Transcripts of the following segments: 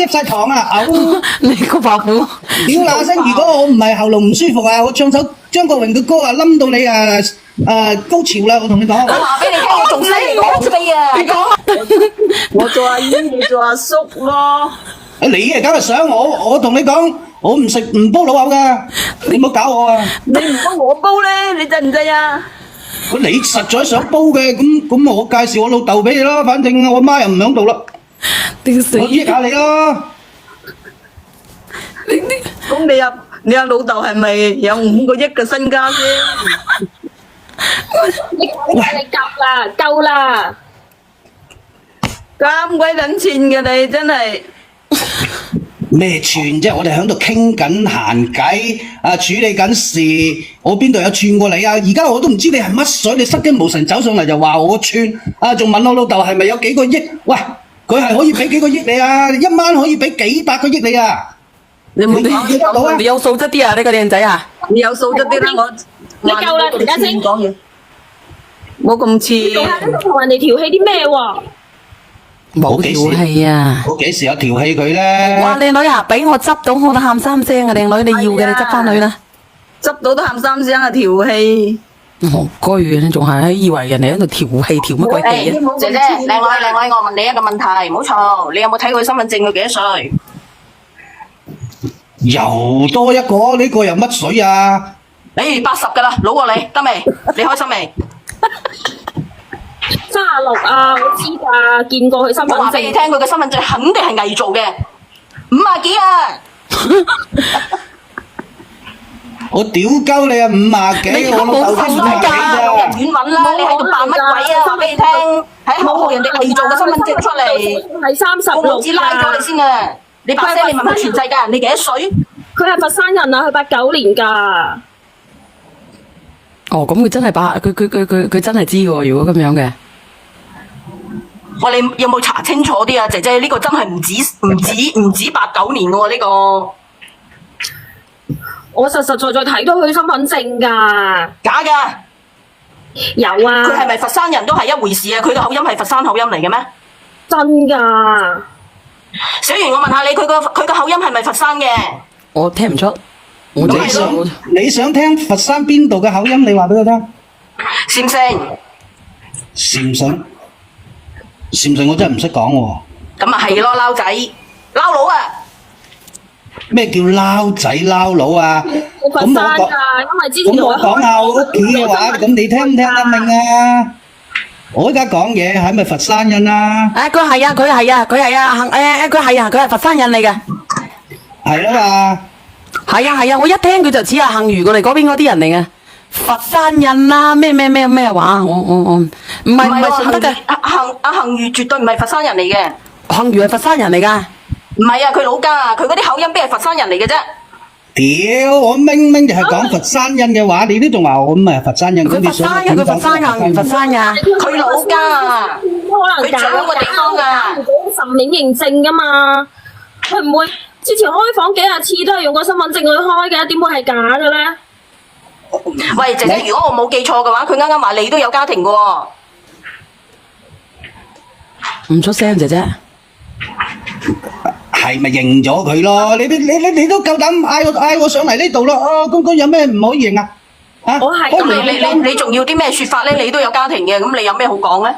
嗒晒糖啊！嘔！你個白虎，屌嗱聲！如果我唔係喉嚨唔舒服啊，我唱首張國榮嘅歌啊，冧到你高潮啦！我同你講。我話俾你聽，我仲犀利過飛啊！你講，我做阿姨，你做阿叔咯。你啊，梗係想我同你講，我唔煲老藕噶，你唔好搞我啊！你唔幫我煲咧，你制唔制啊？你實在想煲嘅，咁我介紹我老豆俾你咯，反正我媽又唔喺度啦，屌死！我益下你咯。咁你阿老豆係咪有5個億嘅身家先？你夠啦，夠啦！咁鬼撚錢嘅你真係。咩串啫？我哋喺度傾緊閒偈，處理緊事，我邊度有串過你啊？而家我都唔知你係乜水，你失驚無神走上嚟就話我串，仲問我老豆係咪有幾個億？喂，佢係可以俾幾個億你啊？一晚可以俾幾百個億你啊？你冇記得到啊？你有素質啲啊？呢個靚仔啊！你有素質啲啦，你夠啦，陳家清，講嘢，冇咁似。做下呢度同人哋調戲啲咩喎？冇調戲啊！我幾時有調戲佢咧？哇，靚女啊，俾我執到我都喊3聲啊！靚女，你要嘅你執翻去啦。執到都喊3聲啊！調戲。戇居啊！你仲係以為人哋喺度調戲調乜鬼戲啊？姐姐，靚女，我問你一個問題，唔好嘈。你有冇睇佢身份證？佢幾多歲？又多一個，呢個又乜水啊？你80噶啦，老過你，得未？你開心未36啊，我知㗎，見過佢身份我話俾你聽，證。佢嘅身份證肯定係偽造嘅，50幾啊！我屌鳩你啊！50幾，我老豆先50幾咋？亂揾啦！你喺度扮乜鬼啊？話俾你聽，喺口號人哋偽造嘅身份證出嚟，係我老子36拉咗你先啊！你把聲你問問全世界人，你幾多歲？佢係佛山人啊，佢89年㗎。哦，咁佢真係佢真係知喎。如果咁樣嘅，喂，你有冇查清楚啲啊？姐姐，呢個真係唔止89年嘅喎，呢個。我實實在在睇到佢身份證㗎。假㗎！有啊。佢係咪佛山人都係一回事啊！佢嘅口音係佛山口音嚟嘅咩？真㗎。小圓，我問下你，佢個口音係咪佛山嘅？我聽唔出。我你想聽佛山邊度嘅口音？你話俾我聽。禪城。禪城我真係唔識講喎。咁咪係咯，撈仔，撈佬啊！咩叫撈仔撈佬啊？佛山㗎，因為之前咁我講下我屋企嘅話，咁你聽唔聽得明啊？我而家講嘢係咪佛山人啊？佢係啊，佢係佛山人嚟嘅。係啊嘛。係啊，我一聽佢就似阿幸如過嚟嗰邊嗰啲人嚟嘅，佛山人啦，咩話，我唔係順德嘅。阿幸如絕對唔係佛山人嚟嘅。幸如係佛山人嚟㗎。唔係啊，佢老家啊，佢嗰啲口音邊係佛山人嚟嘅啫。屌，我明明就係講佛山人嘅話，你都仲話我唔係佛山人。佢佛山㗎，佢佛山㗎，原佛山㗎。佢老家啊，可能佢長個地方啊。實名認證㗎嘛，佢唔會之前開房幾廿次都係用個身份證去開嘅，點會係假嘅咧？喂，姐姐，如果我冇記錯嘅話，佢啱啱話你都有家庭嘅喎。唔出聲，姐姐。係咪認咗佢咯？你都夠膽嗌我上嚟呢度咯？公公有咩唔可以認啊？我係咁你仲要啲咩説法咧？你都有家庭嘅，咁你有咩好講咧？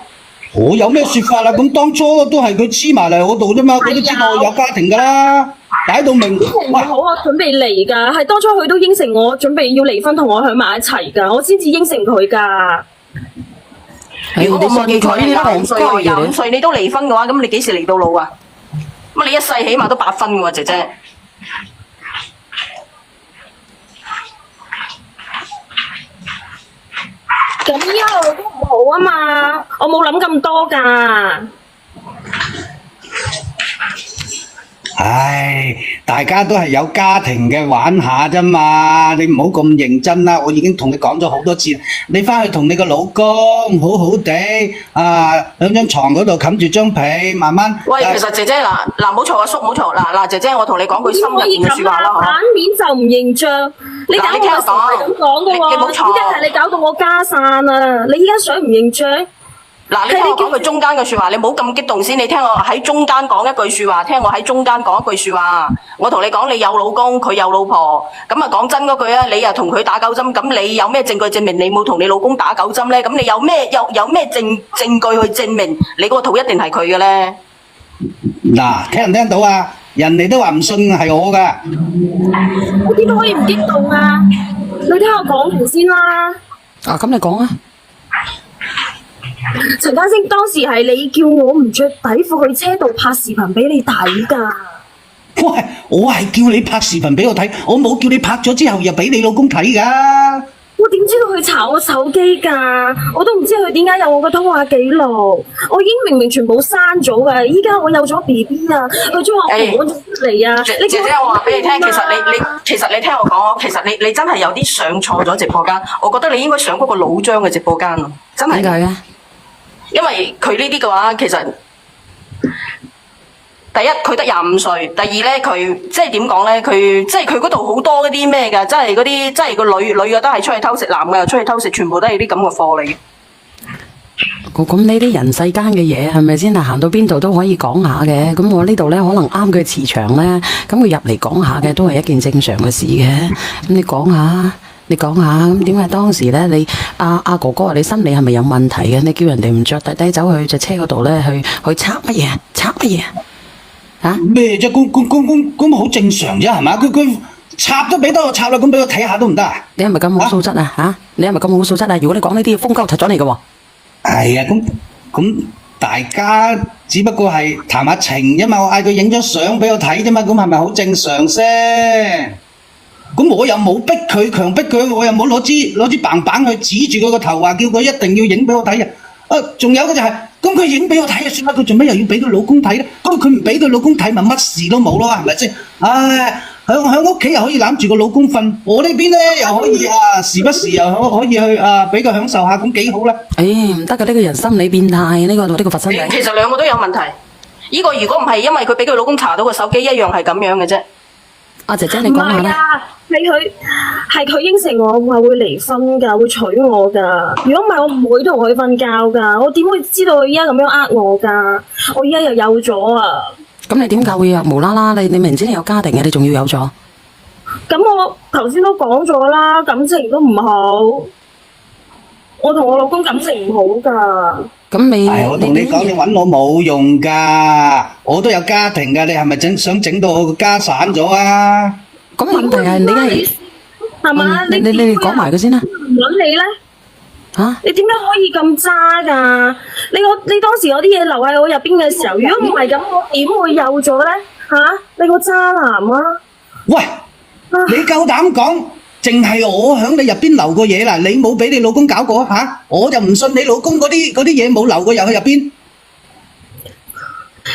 我有咩説法啦？咁當初都係佢黐埋嚟我度啫嘛，佢都知道我有家庭㗎啦，擺到明。唔好啊，準備離㗎，係當初佢都應承我準備要離婚同我喺埋一齊㗎，我先至應承佢㗎。如果我冇記錯，廿五歲你都離婚嘅話，咁你幾時離到老啊？咁你一世起碼都8分喎，姐姐。咁一路都唔好啊嘛，我冇諗咁多㗎。唉，大家都係有家庭嘅，玩下啫嘛，你唔好咁認真啦。我已經同你講咗好多次，你翻去同你個老公好好地喺張床嗰度冚住張被，慢慢。喂，其實姐姐嗱，唔好嘈阿叔，唔好嘈嗱，姐姐我同你講句心入邊嘅説話啦嚇。反面就唔認賬，你搞我係咁講嘅喎，依家係你搞到我家散啊！你依家想唔認賬？嗱，你聽我講句中間嘅説話，你唔好咁激動先。你聽我喺中間講一句説話，聽我喺中間講一句説話。我同你講，你有老公，佢有老婆，咁啊講真嗰句啊，你又同佢打狗針，咁你有咩證據證明你冇同你老公打狗針咧？咁你有咩證據去證明你嗰個肚一定係佢嘅咧？嗱，聽唔聽到啊？人哋都話唔信係我㗎。我點解可以唔激動啊？你聽我講完先啦。啊，咁你講啊。陳家星當時係你叫我唔着底褲去車度拍視頻俾你睇㗎。喂，我係叫你拍視頻俾我睇，我冇叫你拍咗之後又俾你老公睇㗎。我點知道佢查我手機㗎？我都唔知佢點解有我個通話記錄。我已經明明全部刪咗㗎，依家我有咗 BB 啊，佢將我攞咗出嚟啊！姐姐，我話俾你聽，其實你聽我講，其實你真係有啲上錯咗直播間。我覺得你應該上嗰個老張嘅直播間啊，真係。點解嘅？因為佢呢啲嘅話，其實第一佢得25歲，第二咧佢即係點講咧？佢即係佢嗰度好多嗰啲咩㗎，即係嗰啲即係個女嘅都係出去偷食，男嘅又出去偷食，全部都係啲咁嘅貨嚟嘅。咁呢啲人世間嘅嘢係咪先係行到邊度都可以講下嘅？咁我呢度咧可能啱佢磁場咧，咁佢入嚟講下嘅都係一件正常嘅事嘅。咁你講下。咁點解當時咧你阿哥哥話你心理係咪有問題嘅？你叫人哋唔着底走去隻車嗰度咧去測乜嘢？測乜嘢？嚇咩啫？咁好正常啫，係嘛？佢插都俾得我插啦，咁俾我睇下都唔得啊？你係咪咁好素質啊？嚇！你係咪咁好素質啊？如果你講呢啲嘢，封鳩柒咗你嘅喎。係啊，咁大家只不過係談下情啫嘛，我嗌佢影張相俾我睇啫嘛，咁係咪好正常先？咁我又冇逼佢，強逼佢，我又冇攞支棒棒去指住佢個頭，話叫佢一定要影俾我睇啊！仲有嘅就係，咁佢影俾我睇就算啦，佢做咩又要俾佢老公睇咧？咁佢唔俾佢老公睇，咪乜事都冇咯，係咪先？唉，喺屋企又可以攬住個老公瞓，我呢邊咧又可以時不時又可以去俾佢享受下，咁幾好啦！唔得㗎，呢個人心理變態，呢個佛心仔。其實兩個都有問題。呢個如果唔係因為佢俾佢老公查到個手機，一樣係咁樣嘅啫。阿姐姐，你講下啦。係佢應承我話會離婚㗎，會娶我㗎。如果唔係，我唔會同佢瞓覺㗎。我點會知道佢依家咁樣呃我㗎？我依家又有咗啊！咁你點解會無啦啦？你明知你有家庭嘅，你仲要有咗？咁我頭先都講咗啦，感情都唔好。我同我老公感情唔好㗎。咁你我同你講，你揾我冇用㗎，我都有家庭㗎。你係咪想整到我個家散咗啊？咁問題係你係嘛？你講埋佢先啦。唔揾你咧？嚇！你點解可以咁渣㗎？你當時有啲嘢留喺我入邊嘅時候，如果唔係咁，我點會有咗咧？你個渣男啊！喂，你夠膽講，淨係我喺你入邊留過嘢啦，你冇俾你老公搞過嚇？我就唔信你老公嗰啲嘢冇留過入去入邊。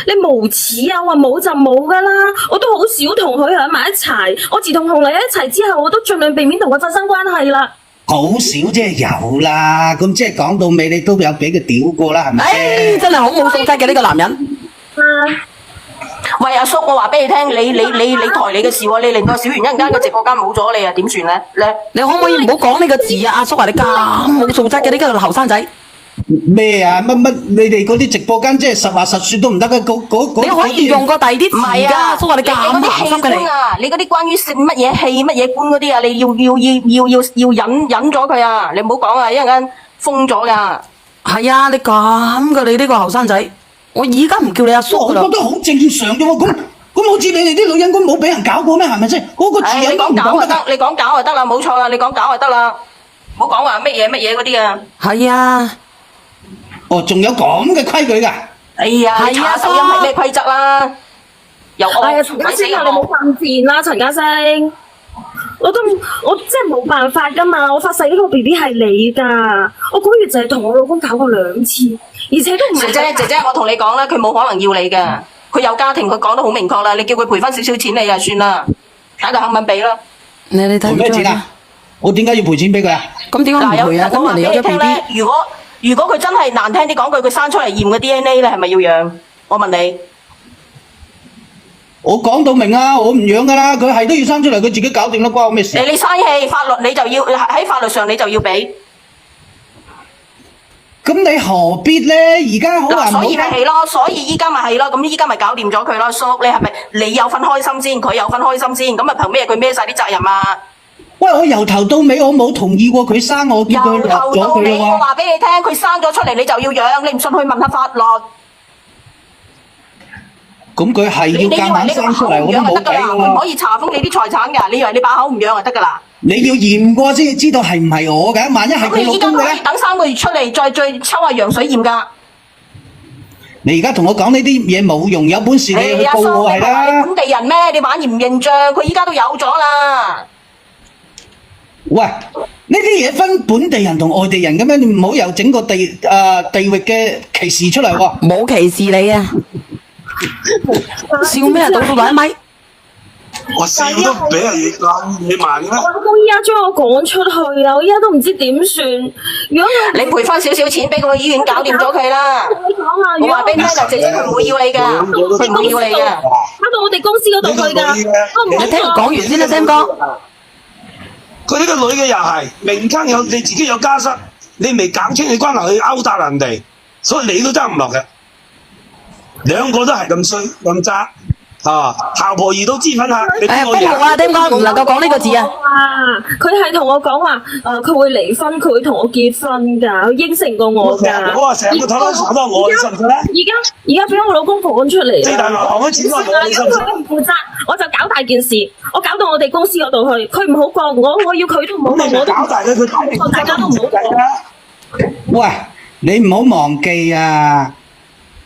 你無恥啊！話冇就冇噶啦，我都好少同佢喺埋一齊。我自從同你一齊之後，我都盡量避免同佢發生關係啦。好少啫，有啦。咁即係講到尾，你都有俾佢屌過啦，係咪？真係好冇素質嘅呢個男人。喂，阿叔，我話俾你聽，你抬你嘅事喎，你令到小圓一陣間個直播間冇咗你啊，點算咧？你可唔可以唔好講呢個字啊？阿叔話你咁冇素質嘅呢個後生仔。咩啊？乜？你哋嗰啲直播間即係實話實說都唔得嘅，你可以用個第二啲詞㗎。阿叔話你咁鹹濕嘅你。你嗰啲關於性乜嘢氣乜嘢官嗰啲啊，你要忍咗佢啊！你唔好講啊，一陣間封咗㗎。係啊，你咁嘅你呢個後生仔，我而家唔叫你阿叔㗎啦。我覺得好正常啫喎，咁好似你哋啲女人咁冇俾人搞過咩？係咪先？嗰個字眼都唔講得。你講搞就得啦，冇錯啦，你講搞就得啦，唔好講話乜嘢嗰啲啊。係啊。哦，仲有咁嘅規矩㗎？哎呀，查手音係咩規則啦？又陳家星啊，你冇犯賤啦，陳家星，我真係冇辦法㗎嘛，我發誓呢個 BB 係你㗎，我嗰月就係同我老公搞過2次，而且都唔係。姐姐，我同你講啦，佢冇可能要你㗎，佢有家庭，佢講得好明確啦，你叫佢賠翻少少錢你就算啦，睇佢肯唔肯俾啦。你睇賠咩錢啊？我點解要賠錢俾佢啊？咁點解唔賠啊？咁人哋有咗 BB。如果佢真係難聽啲講句，佢生出嚟驗個 DNA 咧，係咪要養？我問你，我講到明啊，我唔養噶啦，佢係都要生出嚟，佢自己搞掂啦，關我咩事？你嘥氣，法律你就要喺法律上你就要俾。咁你何必咧？而家好話嗱，所以唔好聽咪係咯，所以依家咪係咯，咁依家咪搞掂咗佢咯，叔，你係咪你有份開心先，佢有份開心先，咁咪憑咩佢孭晒啲責任啊？喂，我由頭到尾我冇同意過佢生我，叫佢由落咗頭到尾，我佢喎。話俾你聽，佢生咗出嚟你就要養，你唔信去問下法律。咁佢係你以為要夾硬你個生出嚟，口唔我都冇計養就得㗎啦，佢唔可喎。以查封你啲財產㗎，你以為你把口唔養就得㗎啦？你要驗過先知道係唔係我嘅，萬一係咁你佢老公嘅咧？依家都可以等3個月出嚟，再抽下羊水驗㗎。你而家同我講呢啲嘢冇用，有本事你去告阿叔，我係你係啦。本地人咩？你玩唔認賬，佢依家都有咗啦。喂，呢啲嘢分本地人同外地人咁樣，你唔好又整個地域嘅歧視出嚟喎。冇歧視你啊！笑咩啊？倒數第一咪。我笑都俾人哋鬧你慢啦。我老公依家將我趕出去啊！我依家都唔知點算。如果我你賠翻少少錢俾佢去醫院搞掂咗佢啦。你講啊，如果我話俾你聽就姐姐佢唔會要你㗎，佢唔會要你㗎。打到我哋公司嗰度去㗎，我唔你聽我講完先啦，Sam 哥。佢呢個女嘅又係明坑有你自己有家室，你未搞清你關係去勾搭人哋，所以你都爭唔落嘅。兩個都係咁衰咁渣啊！姣婆兒都知粉客，你邊個邊個啊？Sam 哥唔能夠講呢個字啊！佢係同我講話，佢會離婚，佢會同我結婚㗎，佢應承過我㗎。我話成個頭都炒得我，你信唔信咧？而家俾我老公趕出嚟四大銀行嘅錢都係我，你信唔信？佢唔負責，我就搞大件事，我搞到我哋公司嗰度去，佢唔好過我要佢都唔好過，咁你咪我都搞大佢，佢擺明大家都唔好過。喂，你唔好忘記啊！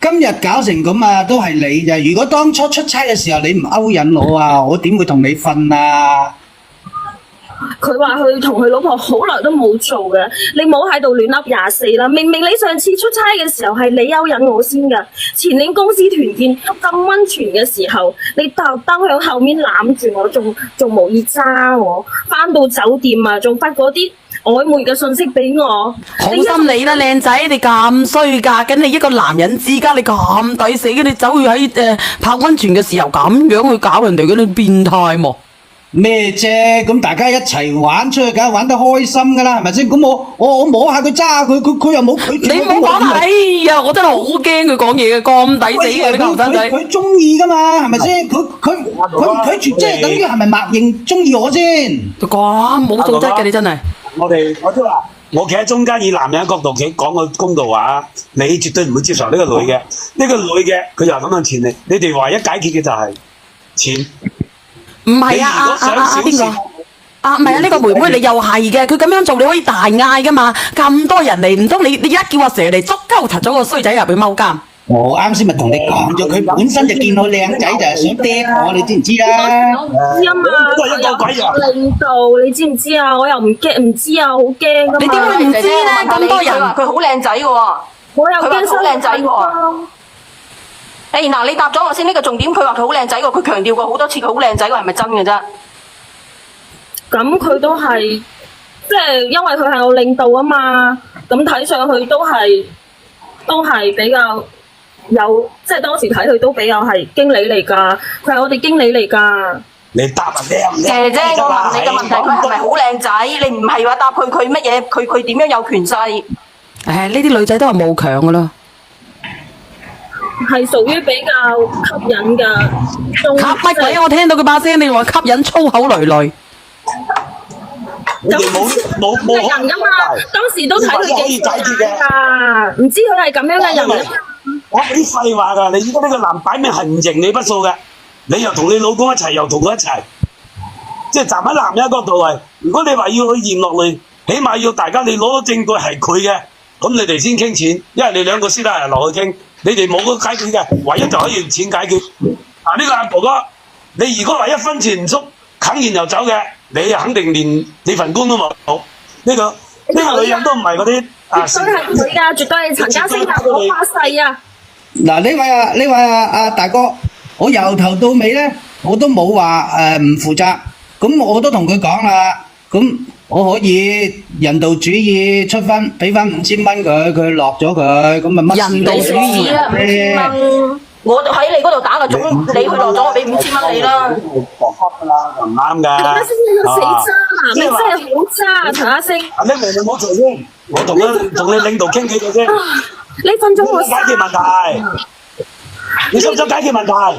今日搞成咁啊，都係你咋？如果當初出差嘅時候你唔勾引我啊，我點會同你瞓啊？佢話佢同佢老婆好耐都冇做嘅，你冇喺度亂噏24啦！明明你上次出差嘅時候係你勾引我先㗎，前年公司團建咁溫泉嘅時候，你特登喺後面攬住我，仲無意揸我，翻到酒店啊，仲發嗰啲曖昧嘅信息俾我。好心你啦，靚仔，你咁衰㗎，咁你一個男人之家，你咁抵死嘅，你走去喺泡溫泉嘅時候咁樣去搞人哋嗰啲變態喎！咩啫？咁大家一齊玩出去，梗係玩得開心噶啦，係咪先？咁我摸下佢揸下佢又冇拒絕你唔好講，哎呀，我真係好驚佢講嘢嘅，咁抵死嘅呢個後生仔。佢中意噶嘛，係咪先？佢唔拒絕，即係等於係咪默認中意我先？咁冇素質嘅你真係。我都話，我企喺中間以男人角度講個公道話，你絕對唔會接受呢個女嘅。呢個女嘅佢又咁樣錢你哋唯一解決嘅就係錢。唔係啊，邊個？唔係啊，呢個妹妹你又係嘅，佢咁樣做你可以大嗌噶嘛，咁多人嚟，唔通你一叫阿蛇嚟捉鳩柒咗個衰仔入去踎監？我啱先咪同你講咗，佢本身就見我靚仔，就係想嗲我，你知唔知啦？我知啊嘛，都係一個鬼人領導，你知唔知啊？我又唔知啊，好驚噶嘛。你點會唔知咧？咁多人，佢話佢好靚仔嘅喎。我又驚佢話佢好靚仔喎。嗱，你答咗我先呢個重點，佢話佢好靚仔喎，佢強調過好多次佢好靚仔喎，係咪真嘅啫？咁佢都係，即係因為佢係我領導啊嘛，咁睇上去都係比較有，即係當時睇佢都比較係經理嚟㗎，佢係我哋經理嚟㗎。你答啊靚唔靚？姐姐，我問你嘅問題，佢係咪好靚仔？你唔係話答佢乜嘢？佢點樣有權勢？呢啲女仔都係冇強噶啦。係屬於比較吸引㗎，吸乜鬼啊？我聽到佢把聲，你話吸引粗口累累。你哋冇係人㗎嘛？當時都睇佢幾順眼㗎，唔知佢係咁樣嘅人㗎。我俾啲廢話㗎，你而家呢個男擺明係唔認你筆數嘅，你又同你老公一齊，又同佢一齊，即係站喺男人角度嚟。如果你話要去驗落嚟，起碼要大家你攞到證據係佢嘅，咁你哋先傾錢，因為你兩個師弟人落去傾。你哋冇個解決嘅，唯一就可以用錢解決。呢個阿哥哥，你如果話一分錢唔縮，啃完又走嘅，你肯定連你份工都冇。呢個女人都唔係嗰啲絕對係佢㗎，絕對係陳嘉升㗎，我發誓啊！嗱，呢位大哥，我由頭到尾咧，我都冇話唔負責，咁我都同佢講啦，咁我可以人道主義出分，俾翻5000蚊佢落咗佢，咁咪乜事都人道主義啊，5000蚊。我喺你嗰度打個鐘，你去落咗，我俾5000蚊你啦。薄黑㗎啦，唔啱㗎。陳家星你個死渣男，你真係好渣啊！陳家星，阿叻你唔好做先，我同你領導傾幾句先。你瞓咗我解決問題，你想唔想解決問題？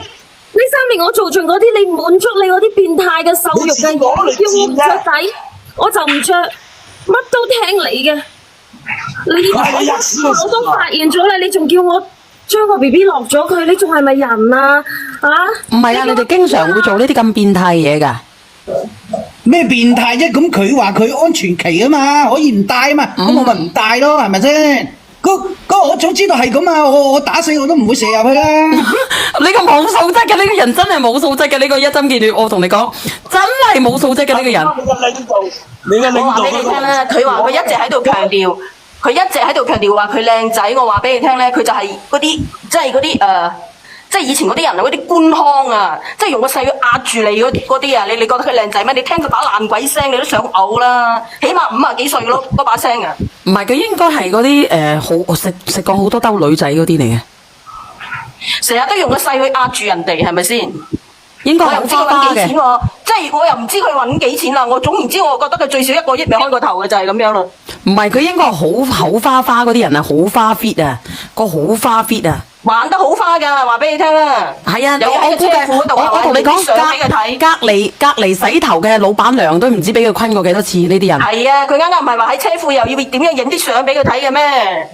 呢3年我做盡嗰啲，你滿足你嗰啲變態嘅獸慾嘅嘢，叫我唔着底，我就唔着，乜都聽你嘅。你我老公發現咗你仲叫我將個 BB 落咗佢，你仲係咪人啊？啊？唔係啊，你哋經常會做呢啲咁變態嘢㗎。咩變態啫？咁佢話佢安全期啊嘛，可以唔戴啊嘛，咁我咪唔戴咯，係咪先？我早知道係咁啊，我打死我都唔會射入去啦。你個冇素質嘅呢個人真係冇素質嘅，呢個一針見血，我同你講，真係冇素質嘅呢個人。我話俾你聽啦，佢話佢一直喺度強調，話佢靚仔。我話俾你聽咧，佢就係嗰啲即係嗰啲即係以前嗰啲人啊，嗰啲官腔啊，即係用個勢去壓住你嗰啲啊，你覺得佢靚仔咩？你聽佢把爛鬼聲，你都想嘔啦！起碼50幾歲咯，嗰把聲啊！唔係，佢應該係嗰啲好食過好多兜女仔嗰啲嚟嘅，成日都用個勢去壓住人哋，係咪先？應該係我又唔知佢揾幾錢喎，即係我又唔知佢揾幾錢啦。我總言之，我覺得佢最少1個億未開過頭嘅就係咁樣啦。唔係，佢應該係好花嗰啲人啊，好花 fit 啊，個好花 fit 啊。玩得好花㗎，話俾你聽啊！係啊，有喺車庫嗰度我同你講，相俾佢睇。隔離洗頭嘅老闆娘都唔知俾佢昆過幾多次呢啲人。係啊，佢啱啱唔係話喺車庫又要點樣影啲相俾佢睇嘅咩？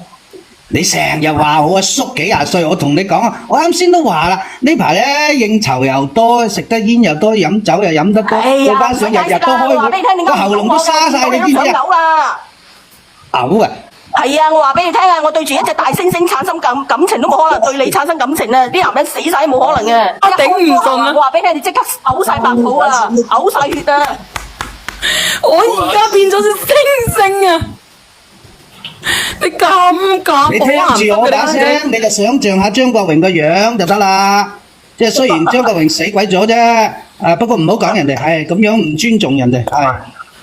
你成日話我阿叔幾廿歲，我同你講啊，我啱先都話啦，呢排咧應酬又多，食得煙又多，飲酒又飲得多，嗰班水日日都開會，個喉嚨都沙晒，你知唔知啊？嘔啦！嘔啊！係啊，我話俾你聽啊，我對住一隻大猩猩產生感情都冇可能對你產生感情啊！啲男人死晒都冇可能嘅，我頂唔順啊！我話俾你聽，你即刻嘔晒白泡啊，嘔晒血啊！我而家變咗隻猩猩啊！你咁講，你聽住我把聲，你就想像下張國榮個樣就得啦。即係雖然張國榮死鬼咗啫，不過唔好講人哋係咁樣唔尊重人哋係。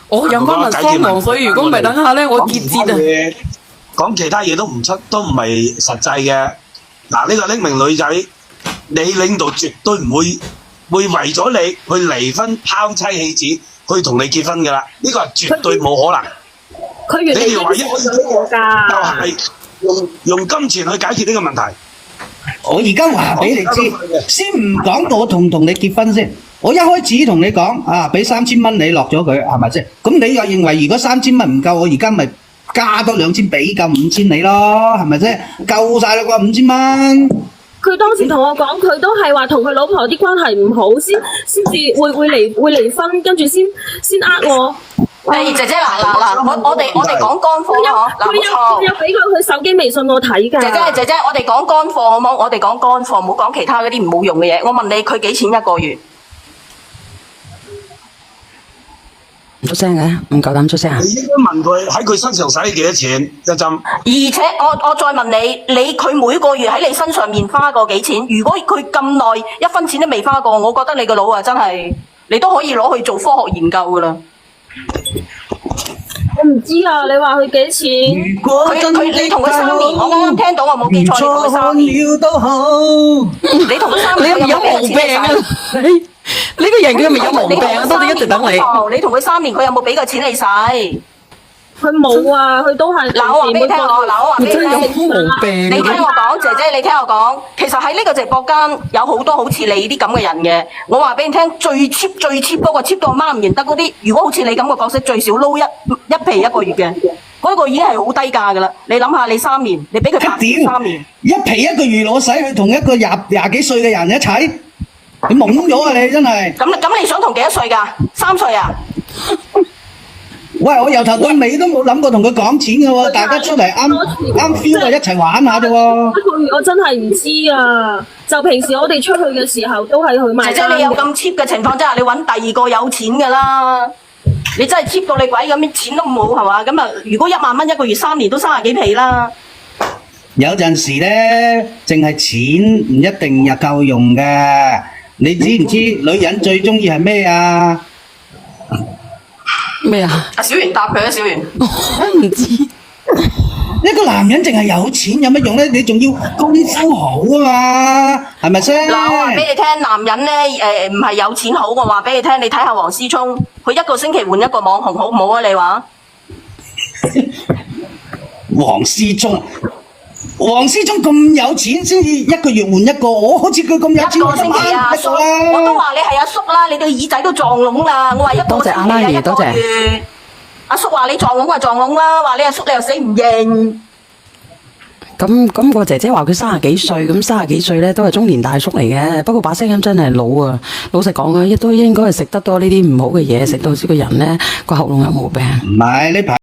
我飲翻啖桑黃水，如果唔係等下咧，我結節啊！講其他嘢都唔係實際嘅。嗱，呢個匿名女仔，你領導絕對唔會為咗你去離婚拋妻棄子去同你結婚㗎啦，呢個係絕對冇可能。佢原來你哋唯一可以做我㗎，就係用金錢去解決呢個問題。我而家話俾你知，先唔講我同你結婚先。我一開始同你講啊，俾3000蚊你落咗佢，係咪先？咁你又認為如果3000蚊唔夠，我而家咪加多2000俾夠5000你咯，係咪先？夠晒啦啩5000蚊。佢當時同我講，佢都係話同佢老婆啲關係唔好，先至會離婚，跟住先呃我。姐姐嗱，我哋講乾貨嗬，嗱冇錯。佢有俾佢手機微信我睇㗎。姐姐，我哋講乾貨好冇？我哋講乾貨，唔好講其他嗰啲唔好用嘅嘢。我問你，佢幾錢一個月？唔出聲嘅，唔夠膽出聲啊！你應該問佢喺佢身上使幾多錢一針。而且我再問你佢每個月喺你身上面花過幾錢？如果佢咁耐1分錢都未花過，我覺得你個腦啊真係你都可以攞去做科學研究㗎啦。我唔知啊，你話佢幾錢？你同佢3年，我啱啱聽到我冇記錯，你同佢3年。你同佢3年，你有冇病啊？呢個人佢係咪有毛病啊？多謝一直等你。你同佢3年，佢有冇俾過錢你使？佢冇啊，佢都係。嗱，我話俾你聽，我話俾你聽，真係有毛病。你聽我講，姐姐，你聽我講，其實喺呢個直播間有好多好似你啲咁嘅人嘅。我話俾你聽，最 cheap 嗰個 cheap 到媽唔認得嗰啲，如果好似你咁嘅角色，最少撈一皮一個月嘅，嗰個已經係好低價㗎啦。你諗下，你3年，你俾佢拍3年，一皮一個月攞使去同一個廿幾歲嘅人一齊，你懵咗啊！你真係。咁你想同幾多歲㗎？3歲啊？喂，我由頭到尾都冇諗過同佢講錢嘅喎，大家出嚟啱 feel 啊，一齊玩下啫喎。一個月我真係唔知啊，就平時我哋出去嘅時候都係去買。姐姐，你有咁 cheap 嘅情況之下，你揾第二個有錢㗎啦。你真係 cheap 到你鬼咁，錢都冇係嘛？咁啊，如果1萬蚊一個月3年都30幾皮啦。有陣時咧，淨係錢唔一定又夠用嘅。你知唔知女人最中意係咩啊？咩啊？阿小圓答佢啊，小圓。我唔知。一個男人淨係有錢有乜用咧？你仲要功夫好啊嘛，係咪先？嗱，我話俾你聽，男人咧唔係有錢好，我話俾你聽，你睇下黃思聰，佢一個星期換一個網紅，好唔好啊？你話？黃思聰咁有錢，先至一個月換一個。我好似佢咁有錢，一個星期啊，阿叔，我都話你係阿叔啦，你對耳仔都撞聾啦。我話一個多謝阿拉爺，多謝。阿叔話你撞聾就撞聾啦，話你阿叔你又死唔認。咁個姐姐話佢30幾歲，咁30幾歲咧都係中年大叔嚟嘅，不過把聲音真係老啊！老實講啊，亦都應該係食得多呢啲唔好嘅嘢，食到個人咧個喉嚨有毛病。唔係呢排